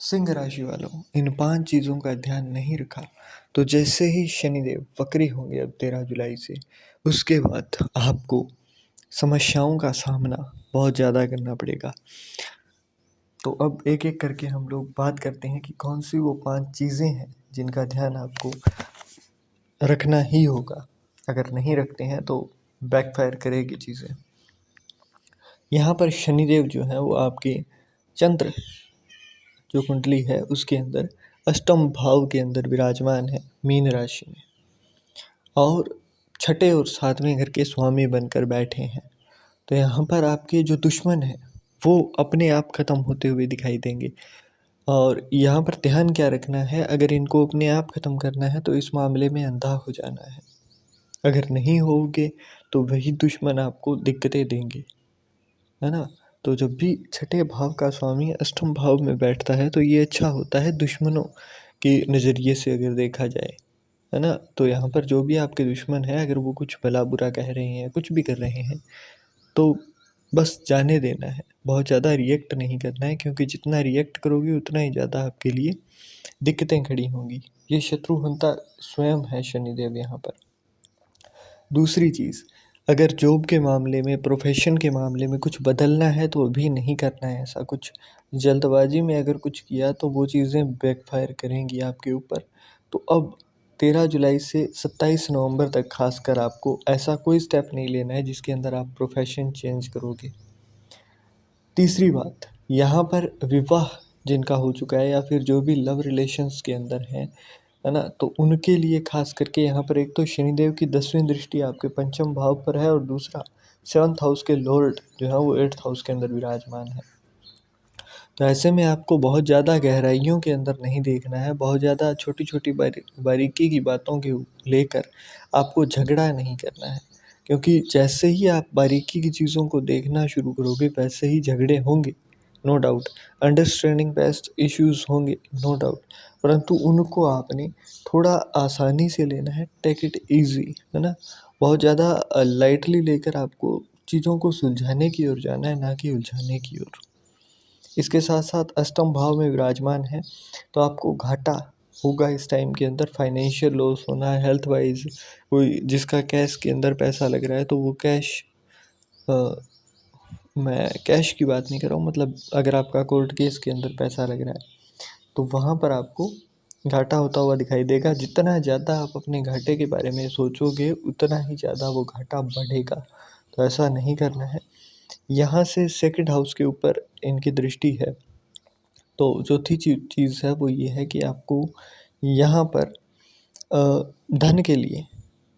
सिंह राशि वालों, इन 5 चीज़ों का ध्यान नहीं रखा तो जैसे ही शनिदेव वक्री होंगे अब 13 जुलाई से, उसके बाद आपको समस्याओं का सामना बहुत ज़्यादा करना पड़ेगा। तो अब एक-एक करके हम लोग बात करते हैं कि कौन-सी वो 5 चीज़ें हैं जिनका ध्यान आपको रखना ही होगा। अगर नहीं रखते हैं तो बैकफ़ायर करेगी चीज़ें। यहाँ पर शनिदेव जो हैं वो आपके चंद्र जो कुंडली है उसके अंदर अष्टम भाव के अंदर विराजमान है मीन राशि में, और छठे और सातवें घर के स्वामी बनकर बैठे हैं। तो यहाँ पर आपके जो दुश्मन हैं वो अपने आप ख़त्म होते हुए दिखाई देंगे। और यहाँ पर ध्यान क्या रखना है, अगर इनको अपने आप ख़त्म करना है तो इस मामले में अंधा हो जाना है। अगर नहीं होगे तो वही दुश्मन आपको दिक्कतें देंगे, है ना। तो जब भी छठे भाव का स्वामी अष्टम भाव में बैठता है तो ये अच्छा होता है दुश्मनों के नज़रिए से अगर देखा जाए, है ना। तो यहाँ पर जो भी आपके दुश्मन हैं, अगर वो कुछ भला बुरा कह रहे हैं, कुछ भी कर रहे हैं, तो बस जाने देना है, बहुत ज़्यादा रिएक्ट नहीं करना है, क्योंकि जितना रिएक्ट करोगे उतना ही ज़्यादा आपके लिए दिक्कतें खड़ी होंगी। ये शत्रुहंता स्वयं है शनिदेव यहाँ पर। दूसरी चीज़, अगर जॉब के मामले में, प्रोफेशन के मामले में कुछ बदलना है तो अभी नहीं करना है ऐसा कुछ। जल्दबाजी में अगर कुछ किया तो वो चीज़ें बैकफायर करेंगी आपके ऊपर। तो अब 13 जुलाई से 27 नवंबर तक खासकर आपको ऐसा कोई स्टेप नहीं लेना है जिसके अंदर आप प्रोफेशन चेंज करोगे। तीसरी बात, यहाँ पर विवाह जिनका हो चुका है या फिर जो भी लव रिलेशंस के अंदर हैं, है ना, तो उनके लिए खास करके यहाँ पर एक तो शनिदेव की 10वीं दृष्टि आपके पंचम भाव पर है, और दूसरा 7th हाउस के लॉर्ड जो है वो 8th हाउस के अंदर विराजमान है। तो ऐसे में आपको बहुत ज़्यादा गहराइयों के अंदर नहीं देखना है, बहुत ज़्यादा छोटी छोटी बारीकी की बातों के लेकर आपको झगड़ा नहीं करना है, क्योंकि जैसे ही आप बारीकी की चीज़ों को देखना शुरू करोगे वैसे ही झगड़े होंगे, no doubt. Understanding best issues होंगे, नो डाउट। परंतु उनको आपने थोड़ा आसानी से लेना है, टेक इट ईजी, है ना। बहुत ज़्यादा लाइटली लेकर आपको चीज़ों को सुलझाने की ओर जाना है, ना कि उलझाने की ओर। इसके साथ साथ अष्टम भाव में विराजमान है, तो आपको घाटा होगा इस टाइम के अंदर, फाइनेंशियल लॉस होना है, हेल्थ वाइज कोई जिसका कैश के अंदर पैसा लग रहा है तो वो कैश, मैं कैश की बात नहीं कर रहा हूँ, मतलब अगर आपका कोर्ट केस के अंदर पैसा लग रहा है तो वहाँ पर आपको घाटा होता हुआ दिखाई देगा। जितना ज़्यादा आप अपने घाटे के बारे में सोचोगे उतना ही ज़्यादा वो घाटा बढ़ेगा, तो ऐसा नहीं करना है। यहाँ से सेकंड हाउस के ऊपर इनकी दृष्टि है, तो चौथी चीज़ है वो ये है कि आपको यहाँ पर धन के लिए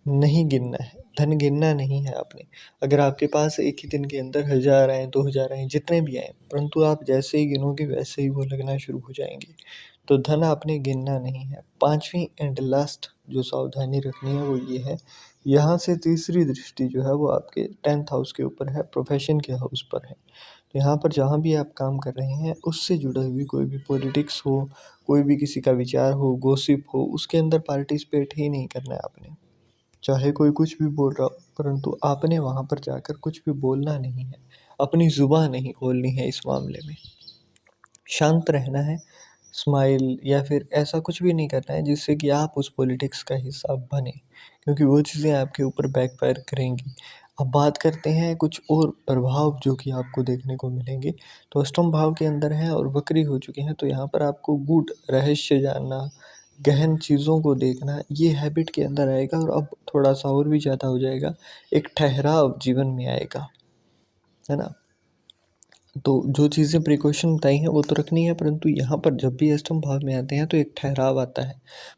नहीं गिनना है, धन गिनना नहीं है आपने। अगर आपके पास एक ही दिन के अंदर 1000 आए, 2000 आए, जितने भी आए, परंतु आप जैसे ही गिनोगे वैसे ही वो लगना शुरू हो जाएंगे। तो धन आपने गिनना नहीं है। पांचवी एंड लास्ट जो सावधानी रखनी है वो ये है, यहाँ से तीसरी दृष्टि जो है वो आपके 10th हाउस के ऊपर है, प्रोफेशन के हाउस पर है। तो यहाँ पर जहाँ भी आप काम कर रहे हैं उससे जुड़ी हुई कोई भी पॉलिटिक्स हो, कोई भी किसी का विचार हो, गॉसिप हो, उसके अंदर पार्टिसिपेट ही नहीं करना है आपने। चाहे कोई कुछ भी बोल रहा हो, परंतु आपने वहाँ पर जाकर कुछ भी बोलना नहीं है, अपनी ज़ुबान नहीं खोलनी है इस मामले में। शांत रहना है, स्माइल या फिर ऐसा कुछ भी नहीं करना है जिससे कि आप उस पॉलिटिक्स का हिस्सा बने, क्योंकि वो चीज़ें आपके ऊपर बैकफायर करेंगी। अब बात करते हैं कुछ और प्रभाव जो कि आपको देखने को मिलेंगे। तो अष्टम भाव के अंदर हैं और वक्री हो चुके हैं, तो यहाँ पर आपको गूढ़ रहस्य जानना, गहन चीज़ों को देखना, ये हैबिट के अंदर आएगा, और अब थोड़ा सा और भी ज़्यादा हो जाएगा, एक ठहराव जीवन में आएगा, है ना। तो जो चीज़ें प्रिकॉशन बताई हैं वो तो रखनी है, परंतु यहाँ पर जब भी अष्टम भाव में आते हैं तो एक ठहराव आता है।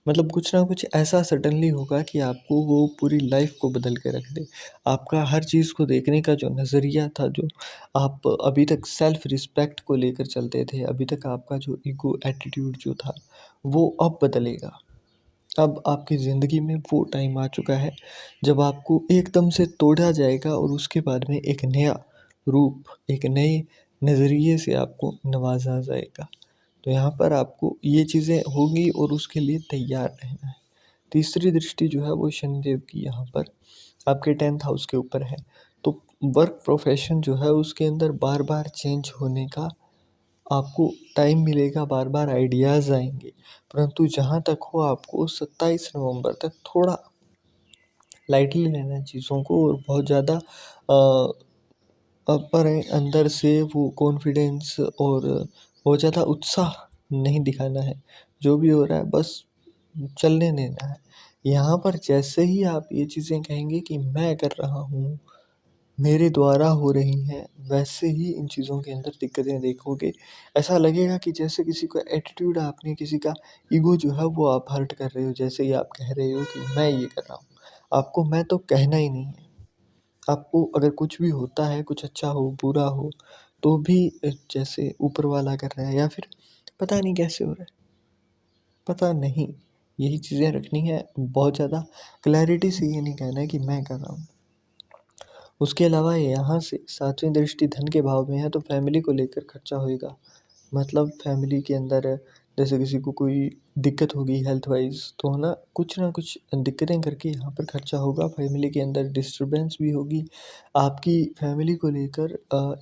मतलब कुछ ना कुछ ऐसा सडनली होगा कि आपको वो पूरी लाइफ को बदल के रख दे। आपका हर चीज़ को देखने का जो नज़रिया था, जो आप अभी तक सेल्फ रिस्पेक्ट को लेकर चलते थे, अभी तक आपका जो ईगो एटीट्यूड जो था वो अब बदलेगा। अब आपकी ज़िंदगी में वो टाइम आ चुका है जब आपको एकदम से तोड़ा जाएगा और उसके बाद में एक नया रूप, एक नए नज़रिए से आपको नवाजा जाएगा। तो यहाँ पर आपको ये चीज़ें होंगी और उसके लिए तैयार रहना है। तीसरी दृष्टि जो है वो शनिदेव की यहाँ पर आपके 10th हाउस के ऊपर है। तो वर्क प्रोफेशन जो है उसके अंदर बार बार चेंज होने का आपको टाइम मिलेगा, बार-बार आइडियाज़ आएँगे, परंतु जहाँ तक हो आपको 27 नवंबर तक थोड़ा लाइटली लेना है चीज़ों को और बहुत ज़्यादा पर अंदर से वो कॉन्फिडेंस और बहुत ज़्यादा उत्साह नहीं दिखाना है। जो भी हो रहा है बस चलने देना है। यहाँ पर जैसे ही आप ये चीज़ें कहेंगे कि मैं कर रहा हूँ, मेरे द्वारा हो रही हैं, वैसे ही इन चीज़ों के अंदर दिक्कतें देखोगे। ऐसा लगेगा कि जैसे किसी का एटीट्यूड आपने किसी का ईगो जो है वो आप हर्ट कर रहे हो। जैसे ही आप कह रहे हो कि मैं ये कर रहा हूँ, आपको मैं तो कहना ही नहीं है। आपको अगर कुछ भी होता है, कुछ अच्छा हो, बुरा हो, तो भी जैसे ऊपर वाला कर रहा है या फिर पता नहीं कैसे हो रहा है, पता नहीं। यही चीज़ें रखनी है, बहुत ज़्यादा क्लैरिटी से ये नहीं कहना है कि मैं कर रहा हूँ। उसके अलावा यहाँ से 7वीं दृष्टि धन के भाव में है तो फैमिली को लेकर खर्चा होएगा। मतलब फैमिली के अंदर जैसे किसी को कोई दिक्कत होगी हेल्थ वाइज़ तो है ना कुछ दिक्कतें करके यहाँ पर खर्चा होगा। फैमिली के अंदर डिस्टर्बेंस भी होगी। आपकी फैमिली को लेकर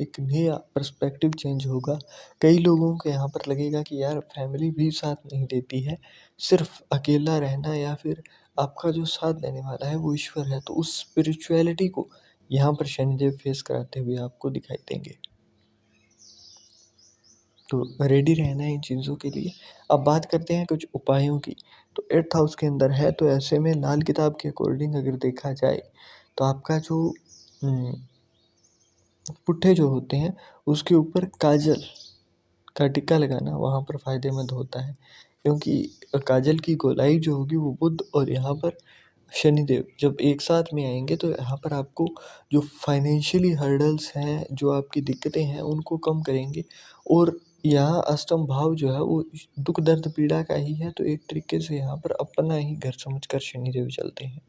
एक नया पर्सपेक्टिव चेंज होगा। कई लोगों को यहाँ पर लगेगा कि यार फैमिली भी साथ नहीं देती है, सिर्फ़ अकेला रहना या फिर आपका जो साथ देने वाला है वो ईश्वर है। तो उस स्पिरिचुअलिटी को यहाँ पर शनिदेव फेस कराते हुए आपको दिखाई देंगे। तो रेडी रहना है इन चीज़ों के लिए। अब बात करते हैं कुछ उपायों की। तो 8th हाउस के अंदर है तो ऐसे में लाल किताब के अकॉर्डिंग अगर देखा जाए तो आपका जो उम, पुट्ठे जो होते हैं उसके ऊपर काजल का टिक्का लगाना वहाँ पर फ़ायदेमंद होता है। क्योंकि काजल की गोलाई जो होगी वो बुध और यहाँ पर शनिदेव जब एक साथ में आएँगे तो यहाँ पर आपको जो फाइनेंशियली हर्डल्स हैं, जो आपकी दिक्कतें हैं उनको कम करेंगे और यहाँ अष्टम भाव जो है वो दुःख दर्द पीड़ा का ही है तो एक तरीके से यहाँ पर अपना ही घर समझकर शनिदेव चलते हैं,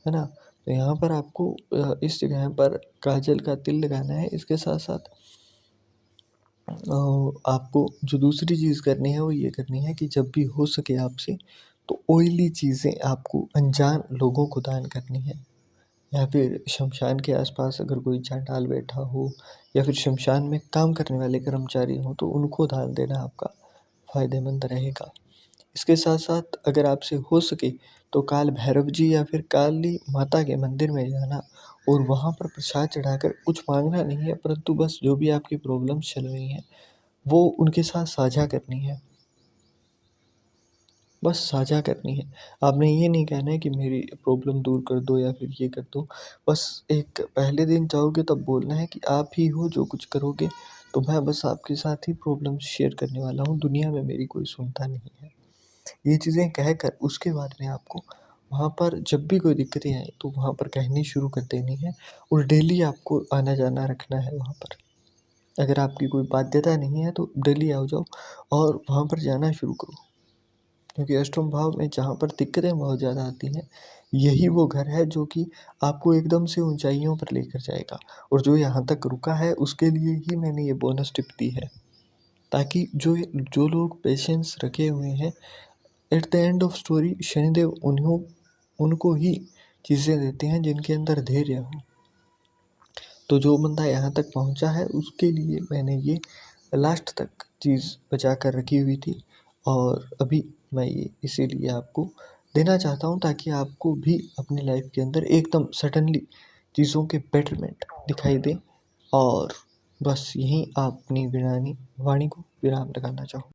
है ना? तो यहाँ पर आपको इस जगह पर काजल का तिल लगाना है। इसके साथ-साथ आपको जो दूसरी चीज़ करनी है वो ये करनी है कि जब भी हो सके आपसे तो ऑयली चीज़ें आपको अनजान लोगों को दान करनी है या फिर शमशान के आसपास अगर कोई चांडाल बैठा हो या फिर शमशान में काम करने वाले कर्मचारी हों तो उनको दान देना आपका फ़ायदेमंद रहेगा। इसके साथ-साथ अगर आपसे हो सके तो काल भैरव जी या फिर काली माता के मंदिर में जाना और वहाँ पर प्रसाद चढ़ाकर कुछ माँगना नहीं है परंतु बस जो भी आपकी प्रॉब्लम्स चल रही हैं वो उनके साथ साझा करनी है, बस साझा करनी है। आपने ये नहीं कहना है कि मेरी प्रॉब्लम दूर कर दो या फिर ये कर दो। बस एक पहले दिन जाओगे तब बोलना है कि आप ही हो जो कुछ करोगे, तो मैं बस आपके साथ ही प्रॉब्लम शेयर करने वाला हूँ, दुनिया में मेरी कोई सुनता नहीं है। ये चीज़ें कहकर उसके बाद में आपको वहाँ पर जब भी कोई दिक्कतें आएँ तो वहाँ पर कहनी शुरू कर देनी है और डेली आपको आना-जाना रखना है वहाँ पर। अगर आपकी कोई बाध्यता नहीं है तो डेली आओ जाओ और वहाँ पर जाना शुरू करो। क्योंकि अष्टम भाव में जहाँ पर दिक्कतें बहुत ज़्यादा आती हैं, यही वो घर है जो कि आपको एकदम से ऊँचाइयों पर लेकर जाएगा और जो यहाँ तक रुका है उसके लिए ही मैंने ये बोनस टिप दी है। ताकि जो लोग पेशेंस रखे हुए हैं at the end of story Shanidev उनको ही चीज़ें देते हैं जिनके अंदर धैर्य हो। तो जो बंदा यहाँ तक पहुँचा है उसके लिए मैंने ये लास्ट तक चीज़ बचा कर रखी हुई थी और अभी मैं ये इसीलिए आपको देना चाहता हूँ ताकि आपको भी अपनी लाइफ के अंदर एकदम सडनली चीज़ों के बेटरमेंट दिखाई दें और बस यहीं आप अपनी वाणी को विराम लगाना चाहूँ।